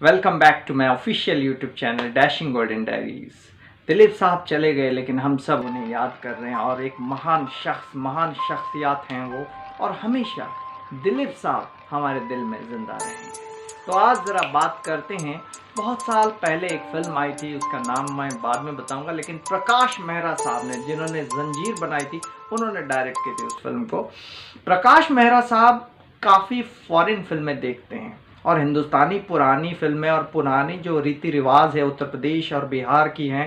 Welcome back to my official YouTube channel dashing golden diaries. Dilip साहब चले गए लेकिन हम सब उन्हें याद कर रहे हैं और एक महान शख्सियत हैं वो, और हमेशा दिलीप साहब हमारे दिल में ज़िंदा रहेंगे। तो आज ज़रा बात करते हैं, बहुत साल पहले एक फ़िल्म आई थी, उसका नाम मैं बाद में बताऊंगा, लेकिन प्रकाश मेहरा साहब ने, जिन्होंने जंजीर बनाई थी, उन्होंने डायरेक्ट की थी उस फिल्म को। प्रकाश मेहरा साहब काफ़ी फॉरेन फिल्में देखते हैं और हिंदुस्तानी पुरानी फिल्में और पुरानी जो रीति रिवाज है उत्तर प्रदेश और बिहार की हैं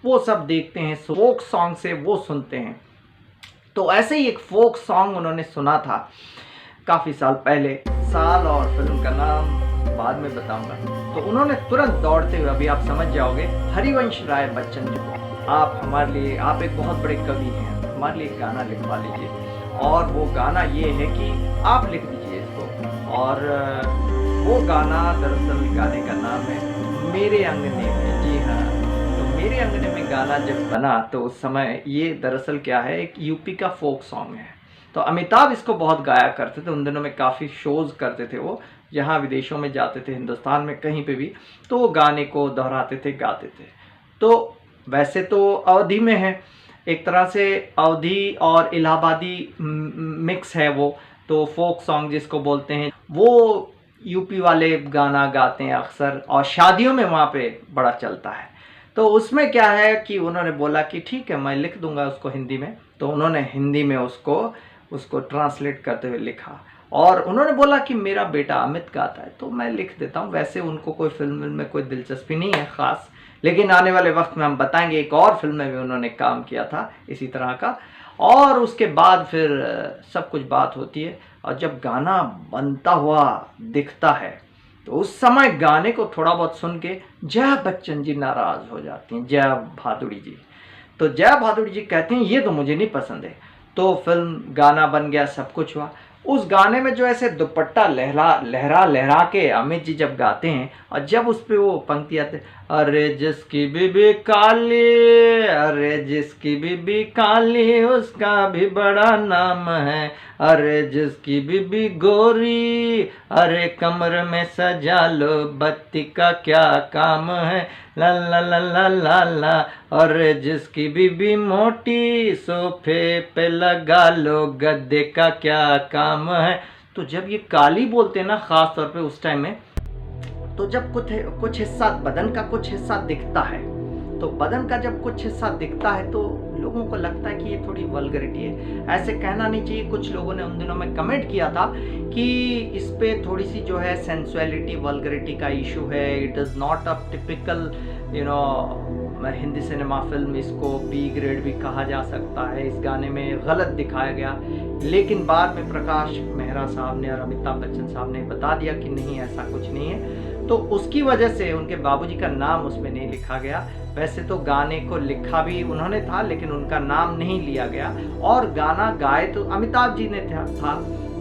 वो सब देखते हैं, फोक सॉन्ग से वो सुनते हैं। तो ऐसे ही एक फोक सॉन्ग उन्होंने सुना था काफ़ी साल पहले, साल और फिल्म का नाम बाद में बताऊंगा। तो उन्होंने तुरंत दौड़ते हुए, अभी आप समझ जाओगे, हरिवंश राय बच्चन जी को, आप हमारे लिए, आप एक बहुत बड़े कवि हैं, हमारे लिए गाना लिखवा लीजिए। और वो गाना ये है कि आप लिख दीजिए इसको, और वो गाना दरअसल गाने का नाम है मेरे अंगने में। जी हाँ, तो मेरे अंगने में गाना जब बना तो उस समय ये दरअसल क्या है, एक यूपी का फोक सॉन्ग है। तो अमिताभ इसको बहुत गाया करते थे, उन दिनों में काफ़ी शोज़ करते थे वो, जहाँ विदेशों में जाते थे, हिंदुस्तान में कहीं पे भी, तो वो गाने को दोहराते थे, गाते थे। तो वैसे तो अवधी में है, एक तरह से अवधी और इलाहाबादी मिक्स है वो, तो फोक सॉन्ग जिसको बोलते हैं, वो यूपी वाले गाना गाते हैं अक्सर, और शादियों में वहाँ पे बड़ा चलता है। तो उसमें क्या है कि उन्होंने बोला कि ठीक है मैं लिख दूंगा उसको हिंदी में, तो उन्होंने हिंदी में उसको ट्रांसलेट करते हुए लिखा, और उन्होंने बोला कि मेरा बेटा अमित गाता है तो मैं लिख देता हूँ। वैसे उनको कोई फिल्म में कोई दिलचस्पी नहीं है ख़ास, लेकिन आने वाले वक्त में हम बताएंगे एक और फिल्म में भी उन्होंने काम किया था इसी तरह का। और उसके बाद फिर सब कुछ बात होती है, और जब गाना बनता हुआ दिखता है तो उस समय गाने को थोड़ा बहुत सुन के जया बच्चन जी नाराज़ हो जाती हैं, जया भादुड़ी जी। तो जया भादुड़ी जी कहती हैं ये तो मुझे नहीं पसंद है। तो फिल्म गाना बन गया, सब कुछ हुआ। उस गाने में जो ऐसे दुपट्टा लहरा के अमित जी जब गाते हैं, और जब उस पर वो पंक्ति आते, अरे जिसकी बीबी काली, अरे जिसकी बीबी काली उसका भी बड़ा नाम है, अरे जिसकी बीबी गोरी, अरे कमर में सजा लो बत्ती का क्या काम है, ला ला ला ला ला ला, और जिसकी बीबी मोटी सोफे पे लगा लो गद्दे का क्या काम है। तो जब ये काली बोलते हैं ना, खास तौर पे उस टाइम में, तो जब कुछ हिस्सा, बदन का कुछ हिस्सा दिखता है, तो बदन का जब कुछ हिस्सा दिखता है तो लोगों को लगता है कि ये थोड़ी वल्गरिटी है, ऐसे कहना नहीं चाहिए। कुछ लोगों ने उन दिनों में कमेंट किया था कि इस पे थोड़ी सी जो है सेंसुअलिटी, वल्गरिटी का इशू है, it is not a typical Hindi cinema film, इसको बी ग्रेड भी कहा जा सकता है, इस गाने में गलत दिखाया गया। लेकिन बाद में प्रकाश मेहरा साहब ने और अमिताभ बच्चन साहब ने बता दिया कि नहीं, ऐसा कुछ नहीं है। तो उसकी वजह से उनके बाबूजी का नाम उसमें नहीं लिखा गया। वैसे तो गाने को लिखा भी उन्होंने था, लेकिन उनका नाम नहीं लिया गया, और गाना गाए तो अमिताभ जी ने था,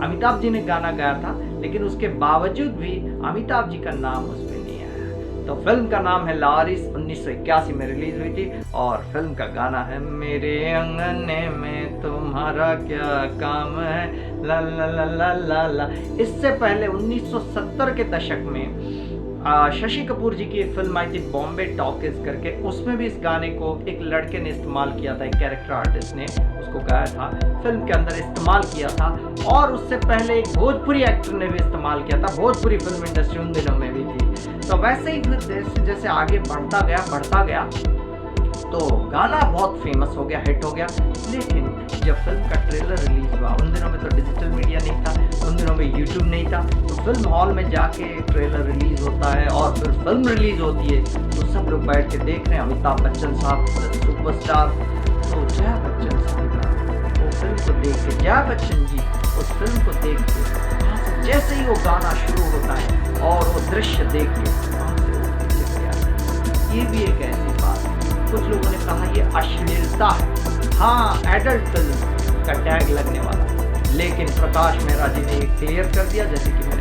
अमिताभ जी ने गाना गाया था, लेकिन उसके बावजूद भी अमिताभ जी का नाम उसमें नहीं आया। तो फिल्म का नाम है लारिस, 1981 में रिलीज हुई थी, और फिल्म का गाना है मेरे अंगने में तुम्हारा क्या काम है, ला ला ला ला ला ला। इससे पहले 1970 के दशक में शशि कपूर जी की एक फिल्म आई थी बॉम्बे टॉकीज करके, उसमें भी इस गाने को एक लड़के ने इस्तेमाल किया था, एक कैरेक्टर आर्टिस्ट ने उसको गाया था, फिल्म के अंदर इस्तेमाल किया था। और उससे पहले एक भोजपुरी एक्टर ने भी इस्तेमाल किया था, भोजपुरी फिल्म इंडस्ट्री उन दिनों में भी थी। तो वैसे ही फिर जैसे आगे बढ़ता गया तो गाना बहुत फेमस हो गया, हिट हो गया। लेकिन जब फिल्म का ट्रेलर रिलीज हुआ, उन दिनों में तो डिजिटल मीडिया नहीं था, उन दिनों में यूट्यूब नहीं था, तो फिल्म हॉल में जाके ट्रेलर रिलीज होता है और फिर फिल्म रिलीज होती है, तो सब लोग बैठ के देख रहे हैं, अमिताभ बच्चन साहब सुपरस्टार। तो जया बच्चन साहब वो फिल्म को देख के, जया बच्चन जी उस फिल्म को देख के, जैसे ही वो गाना शुरू होता है और वो दृश्य देख के वहाँ से वो पीछे से आते। ये भी एक ऐसी बात है, कुछ लोगों ने कहा ये अश्लीलता है, हाँ एडल्ट फिल्म का टैग लगने वाला, लेकिन प्रकाश मेहरा जी ने क्लियर कर दिया, जैसे कि